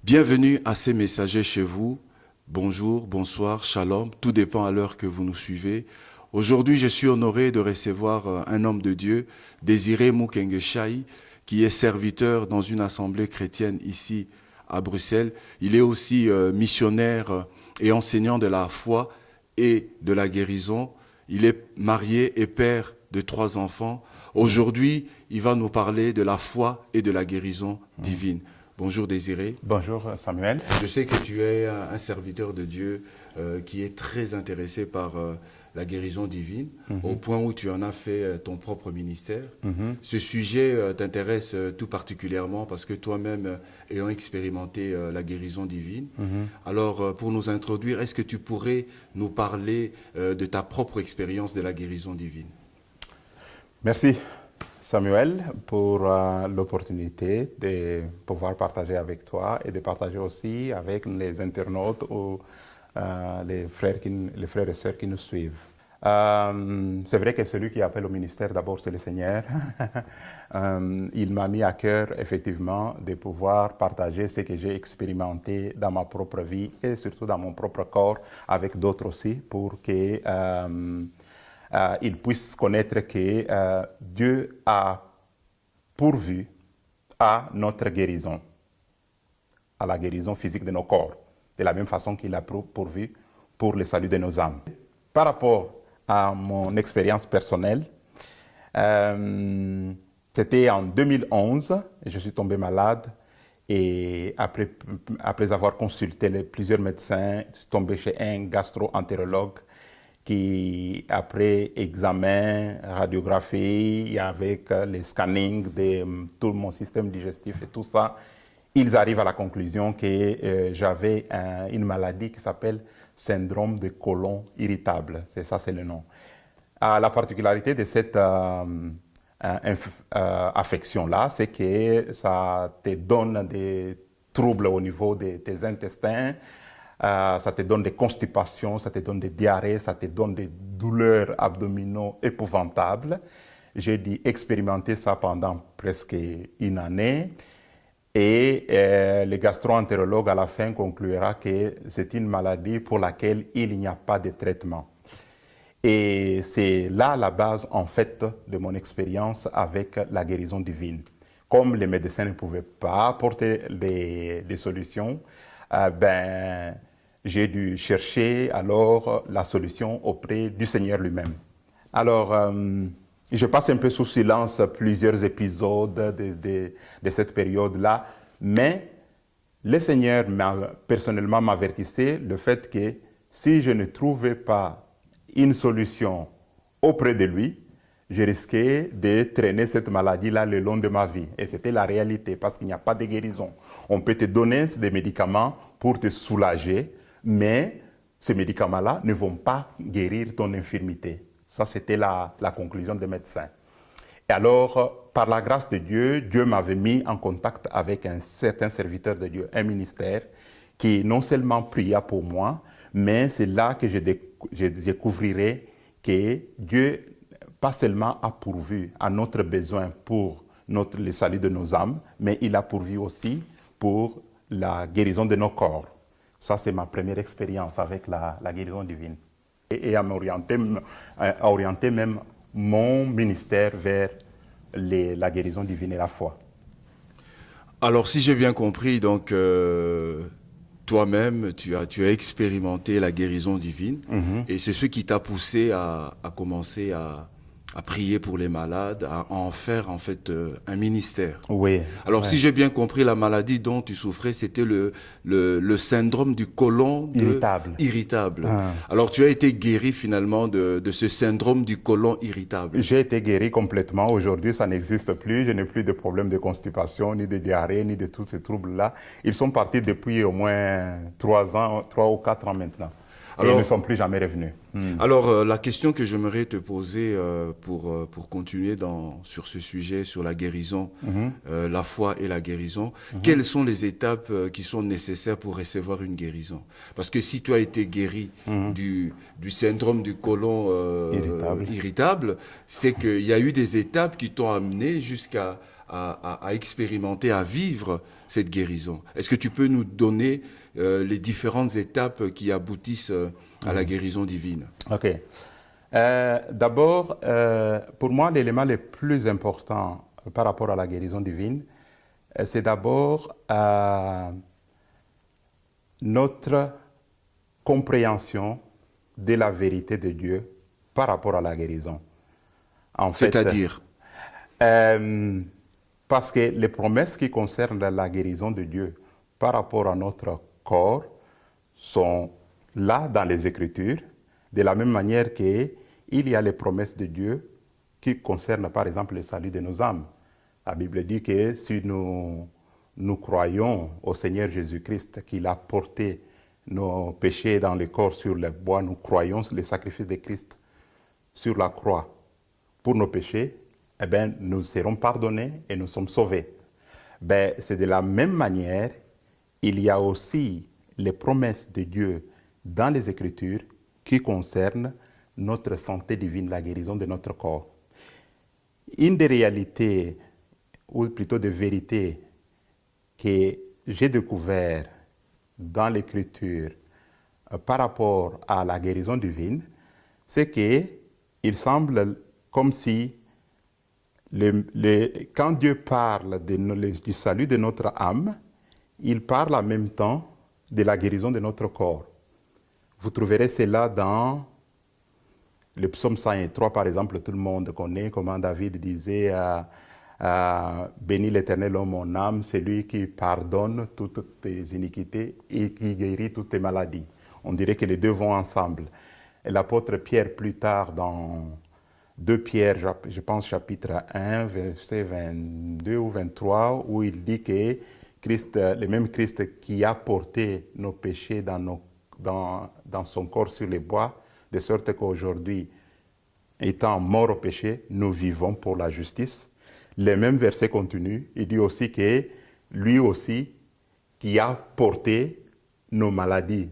Bienvenue à ces messagers chez vous. Bonjour, bonsoir, shalom, tout dépend à l'heure que vous nous suivez. Aujourd'hui, je suis honoré de recevoir un homme de Dieu, Désiré Mukenge Chai, qui est serviteur dans une assemblée chrétienne ici à Bruxelles. Il est aussi missionnaire et enseignant de la foi et de la guérison. Il est marié et père de 3 enfants. Aujourd'hui, il va nous parler de la foi et de la guérison divine. Bonjour Désiré. Bonjour Samuel. Je sais que tu es un serviteur de Dieu qui est très intéressé par la guérison divine, au point où tu en as fait ton propre ministère. Ce sujet t'intéresse tout particulièrement parce que toi-même, ayant expérimenté la guérison divine, alors pour nous introduire, est-ce que tu pourrais nous parler de ta propre expérience de la guérison divine? Merci Samuel pour l'opportunité de pouvoir partager avec toi et de partager aussi avec les internautes ou les frères et sœurs qui nous suivent. C'est vrai que celui qui appelle au ministère d'abord c'est le Seigneur. Il m'a mis à cœur effectivement de pouvoir partager ce que j'ai expérimenté dans ma propre vie et surtout dans mon propre corps avec d'autres aussi pour que ils puissent connaître que Dieu a pourvu à notre guérison, à la guérison physique de nos corps, de la même façon qu'il a pourvu pour le salut de nos âmes. Par rapport à mon expérience personnelle, c'était en 2011, je suis tombé malade et après avoir consulté plusieurs médecins, je suis tombé chez un gastro-entérologue qui, après examen, radiographie, avec les scannings de tout mon système digestif et tout ça, ils arrivent à la conclusion que j'avais une maladie qui s'appelle syndrome de côlon irritable. C'est ça, c'est le nom. La particularité de cette affection-là, c'est que ça te donne des troubles au niveau de tes intestins, ça te donne des constipations, ça te donne des diarrhées, ça te donne des douleurs abdominaux épouvantables. J'ai dû expérimenter ça pendant presque une année. Et le gastro-entérologue à la fin conclura que c'est une maladie pour laquelle il n'y a pas de traitement. Et c'est là la base en fait de mon expérience avec la guérison divine. Comme les médecins ne pouvaient pas apporter des solutions, j'ai dû chercher alors la solution auprès du Seigneur lui-même. Alors, je passe un peu sous silence plusieurs épisodes de cette période-là, mais le Seigneur personnellement m'avertissait le fait que si je ne trouvais pas une solution auprès de lui, je risquais de traîner cette maladie-là le long de ma vie. Et c'était la réalité, parce qu'il n'y a pas de guérison. On peut te donner des médicaments pour te soulager, mais ces médicaments-là ne vont pas guérir ton infirmité. Ça, c'était la conclusion des médecins. Et alors, par la grâce de Dieu, Dieu m'avait mis en contact avec un certain serviteur de Dieu, un ministère, qui non seulement pria pour moi, mais c'est là que je découvrirai que Dieu pas seulement a pourvu à notre besoin pour le salut de nos âmes, mais il a pourvu aussi pour la guérison de nos corps. Ça, c'est ma première expérience avec la guérison divine. Et à orienter même mon ministère vers la guérison divine et la foi. Alors, si j'ai bien compris, donc, toi-même, tu as expérimenté la guérison divine et c'est ce qui t'a poussé à commencer à prier pour les malades, à en faire en fait un ministère. Oui. Alors, Ouais. si j'ai bien compris, la maladie dont tu souffrais, c'était le syndrome du côlon irritable. Ah. Alors, tu as été guéri finalement de ce syndrome du côlon irritable. J'ai été guéri complètement. Aujourd'hui, ça n'existe plus. Je n'ai plus de problème de constipation, ni de diarrhée, ni de tous ces troubles-là. Ils sont partis depuis au moins 3 ou 4 ans maintenant. Alors, et ils ne sont plus jamais revenus. Alors, la question que j'aimerais te poser pour continuer sur ce sujet, sur la guérison, la foi et la guérison, quelles sont les étapes qui sont nécessaires pour recevoir une guérison? Parce que si tu as été guéri du syndrome du côlon irritable, c'est qu'il y a eu des étapes qui t'ont amené jusqu'à à expérimenter, à vivre cette guérison. Est-ce que tu peux nous donner les différentes étapes qui aboutissent à la guérison divine? Ok. D'abord, pour moi, l'élément le plus important par rapport à la guérison divine, c'est d'abord notre compréhension de la vérité de Dieu par rapport à la guérison. En fait, C'est-à-dire? Parce que les promesses qui concernent la guérison de Dieu par rapport à notre corps sont là dans les Écritures, de la même manière qu'il y a les promesses de Dieu qui concernent par exemple le salut de nos âmes. La Bible dit que si nous croyons au Seigneur Jésus-Christ, qu'il a porté nos péchés dans le corps sur le bois, nous croyons le sacrifice de Christ sur la croix pour nos péchés, eh bien, nous serons pardonnés et nous sommes sauvés. Ben, c'est de la même manière, il y a aussi les promesses de Dieu dans les Écritures qui concernent notre santé divine, la guérison de notre corps. Une des réalités, ou plutôt des vérités, que j'ai découvert dans l'Écriture par rapport à la guérison divine, c'est qu'il semble comme si quand Dieu parle du salut de notre âme, il parle en même temps de la guérison de notre corps. Vous trouverez cela dans le psaume 103, par exemple, tout le monde connaît comment David disait bénis l'Éternel, ô mon âme, c'est lui qui pardonne toutes tes iniquités et qui guérit toutes tes maladies. On dirait que les deux vont ensemble. Et l'apôtre Pierre, plus tard, dans 2 Pierre, je pense chapitre 1, verset 22 ou 23, où il dit que le même Christ qui a porté nos péchés dans son corps sur les bois, de sorte qu'aujourd'hui, étant morts au péché, nous vivons pour la justice. Le même verset continue, il dit aussi que lui aussi, qui a porté nos maladies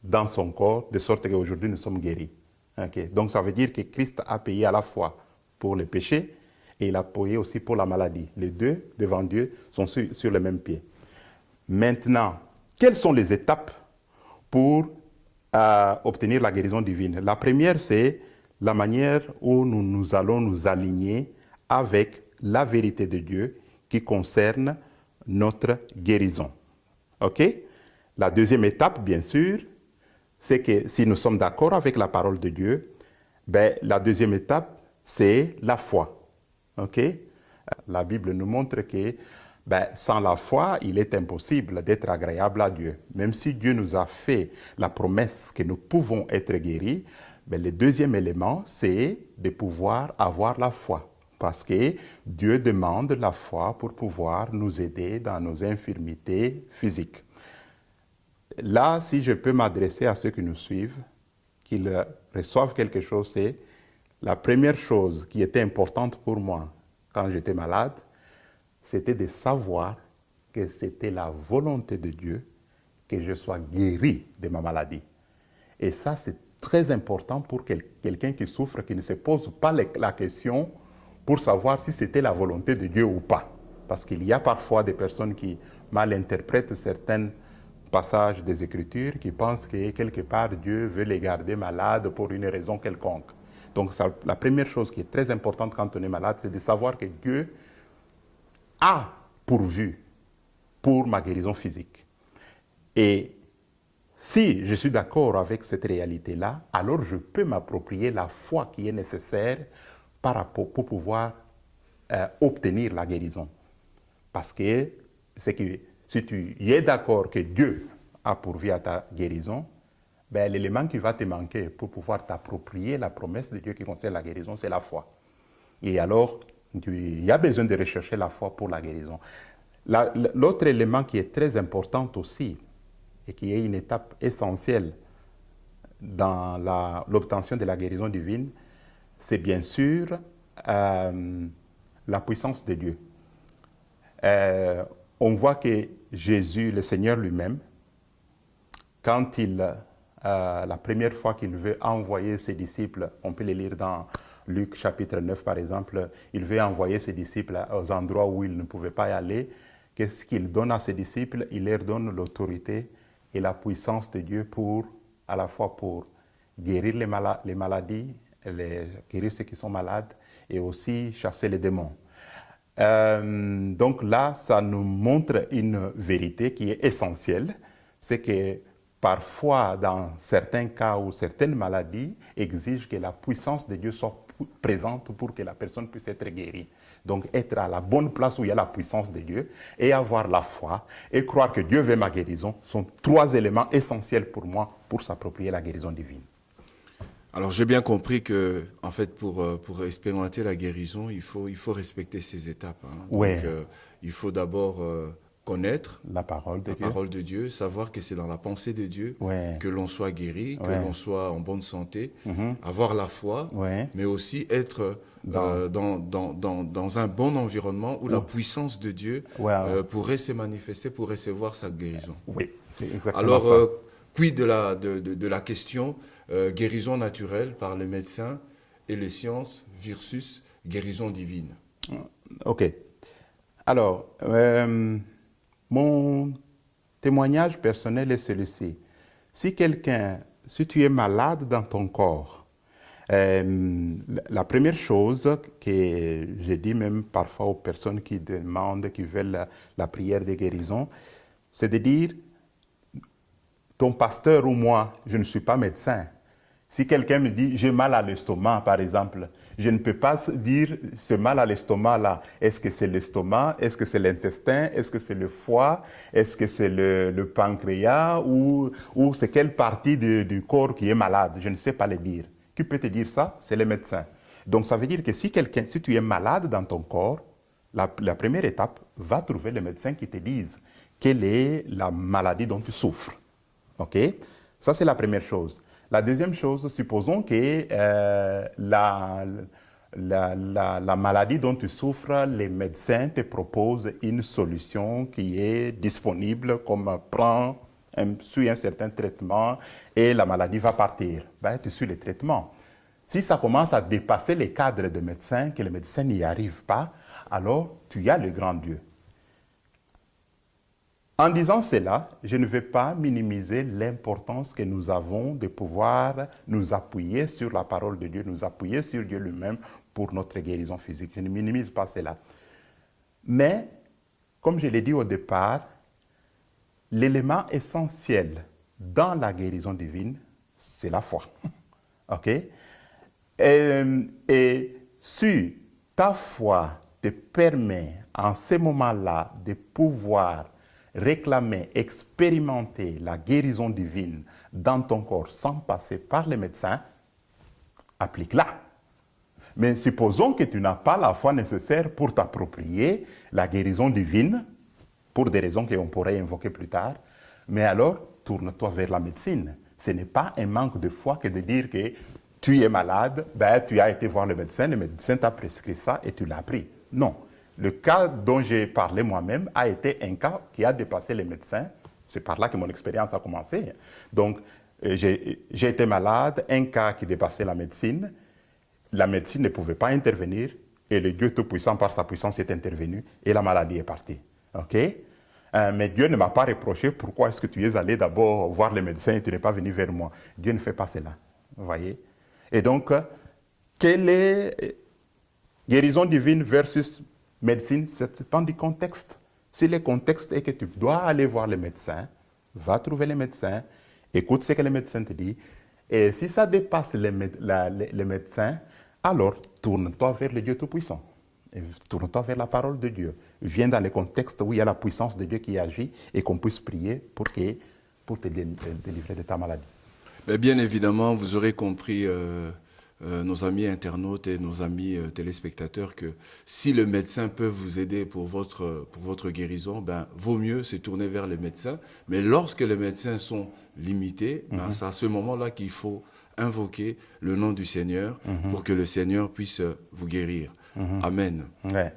dans son corps, de sorte qu'aujourd'hui nous sommes guéris. Okay. Donc ça veut dire que Christ a payé à la fois pour le péché et il a payé aussi pour la maladie. Les deux, devant Dieu, sont sur le même pied. Maintenant, quelles sont les étapes pour obtenir la guérison divine? La première, c'est la manière où nous allons nous aligner avec la vérité de Dieu qui concerne notre guérison. OK? La deuxième étape, bien sûr, c'est que si nous sommes d'accord avec la parole de Dieu, ben, la deuxième étape, c'est la foi. OK? La Bible nous montre que sans la foi, il est impossible d'être agréable à Dieu. Même si Dieu nous a fait la promesse que nous pouvons être guéris, le deuxième élément, c'est de pouvoir avoir la foi. Parce que Dieu demande la foi pour pouvoir nous aider dans nos infirmités physiques. Là, si je peux m'adresser à ceux qui nous suivent, qu'ils reçoivent quelque chose, c'est la première chose qui était importante pour moi quand j'étais malade, c'était de savoir que c'était la volonté de Dieu que je sois guéri de ma maladie. Et ça, c'est très important pour quelqu'un qui souffre, qui ne se pose pas la question pour savoir si c'était la volonté de Dieu ou pas. Parce qu'il y a parfois des personnes qui mal interprètent certains passages des Écritures, qui pensent que quelque part Dieu veut les garder malades pour une raison quelconque. Donc la première chose qui est très importante quand on est malade, c'est de savoir que Dieu a pourvu pour ma guérison physique. Et si je suis d'accord avec cette réalité-là, alors je peux m'approprier la foi qui est nécessaire pour pouvoir obtenir la guérison. Parce que si tu y es d'accord que Dieu a pourvu à ta guérison, l'élément qui va te manquer pour pouvoir t'approprier la promesse de Dieu qui concerne la guérison, c'est la foi. Et alors, il y a besoin de rechercher la foi pour la guérison. L'autre élément qui est très important aussi, et qui est une étape essentielle dans l'obtention de la guérison divine, c'est bien sûr la puissance de Dieu. On voit que Jésus, le Seigneur lui-même, quand la première fois qu'il veut envoyer ses disciples, on peut le lire dans Luc chapitre 9, par exemple, il veut envoyer ses disciples aux endroits où ils ne pouvaient pas y aller. Qu'est-ce qu'il donne à ses disciples? Il leur donne l'autorité et la puissance de Dieu à la fois pour guérir les maladies, guérir ceux qui sont malades et aussi chasser les démons. Donc là, ça nous montre une vérité qui est essentielle, c'est que parfois, dans certains cas ou certaines maladies, exigent que la puissance de Dieu soit présente pour que la personne puisse être guérie. Donc être à la bonne place où il y a la puissance de Dieu et avoir la foi et croire que Dieu veut ma guérison sont trois éléments essentiels pour moi pour s'approprier la guérison divine. Alors j'ai bien compris que, en fait, pour expérimenter la guérison, il faut respecter ces étapes. Hein. Ouais. Donc il faut d'abord connaître la parole de Dieu, savoir que c'est dans la pensée de Dieu que l'on soit guéri, que l'on soit en bonne santé, avoir la foi, mais aussi être dans un bon environnement où la puissance de Dieu pourrait se manifester pour recevoir sa guérison. Oui, c'est exactement Alors, ça. quid de la question guérison naturelle par les médecins et les sciences versus guérison divine? Ok. Alors, mon témoignage personnel est celui-ci. Si tu es malade dans ton corps, la première chose que je dis même parfois aux personnes qui demandent, qui veulent la prière de guérison, c'est de dire, ton pasteur ou moi, je ne suis pas médecin. Si quelqu'un me dit, j'ai mal à l'estomac, par exemple, je ne peux pas dire, ce mal à l'estomac-là, est-ce que c'est l'estomac, est-ce que c'est l'intestin, est-ce que c'est le foie, est-ce que c'est le pancréas, ou c'est quelle partie du corps qui est malade? Je ne sais pas le dire. Qui peut te dire ça? C'est le médecin. Donc ça veut dire que si tu es malade dans ton corps, la première étape, va trouver le médecin qui te dise quelle est la maladie dont tu souffres. OK? Ça, c'est la première chose. La deuxième chose, supposons que la maladie dont tu souffres, les médecins te proposent une solution qui est disponible, comme suis un certain traitement et la maladie va partir. Ben, tu suis le traitement. Si ça commence à dépasser les cadres de médecins, que les médecins n'y arrivent pas, alors tu as le grand Dieu. En disant cela, je ne vais pas minimiser l'importance que nous avons de pouvoir nous appuyer sur la parole de Dieu, nous appuyer sur Dieu lui-même pour notre guérison physique. Je ne minimise pas cela. Mais, comme je l'ai dit au départ, l'élément essentiel dans la guérison divine, c'est la foi. OK? Et si ta foi te permet en ce moment-là de pouvoir réclamer, expérimenter la guérison divine dans ton corps sans passer par les médecins, applique-la. Mais supposons que tu n'as pas la foi nécessaire pour t'approprier la guérison divine, pour des raisons qu'on pourrait invoquer plus tard, mais alors tourne-toi vers la médecine. Ce n'est pas un manque de foi que de dire que tu es malade, ben, tu as été voir le médecin t'a prescrit ça et tu l'as pris. Non. Le cas dont j'ai parlé moi-même a été un cas qui a dépassé les médecins. C'est par là que mon expérience a commencé. Donc, j'ai été malade, un cas qui dépassait la médecine. La médecine ne pouvait pas intervenir et le Dieu Tout-Puissant, par sa puissance, est intervenu et la maladie est partie. OK? Mais Dieu ne m'a pas reproché pourquoi est-ce que tu es allé d'abord voir les médecins et tu n'es pas venu vers moi. Dieu ne fait pas cela. Vous voyez? Et donc, quelle est guérison divine versus médecine? Ça dépend du contexte. Si le contexte est que tu dois aller voir le médecin, va trouver le médecin, écoute ce que le médecin te dit. Et si ça dépasse les médecins, alors tourne-toi vers le Dieu Tout-Puissant. Tourne-toi vers la parole de Dieu. Viens dans le contexte où il y a la puissance de Dieu qui agit et qu'on puisse prier pour te délivrer de ta maladie. Mais bien évidemment, vous aurez compris, nos amis internautes et nos amis téléspectateurs, que si le médecin peut vous aider pour votre guérison, ben, vaut mieux se tourner vers les médecins. Mais lorsque les médecins sont limités, ben, c'est à ce moment-là qu'il faut invoquer le nom du Seigneur pour que le Seigneur puisse vous guérir. Amen. Ouais.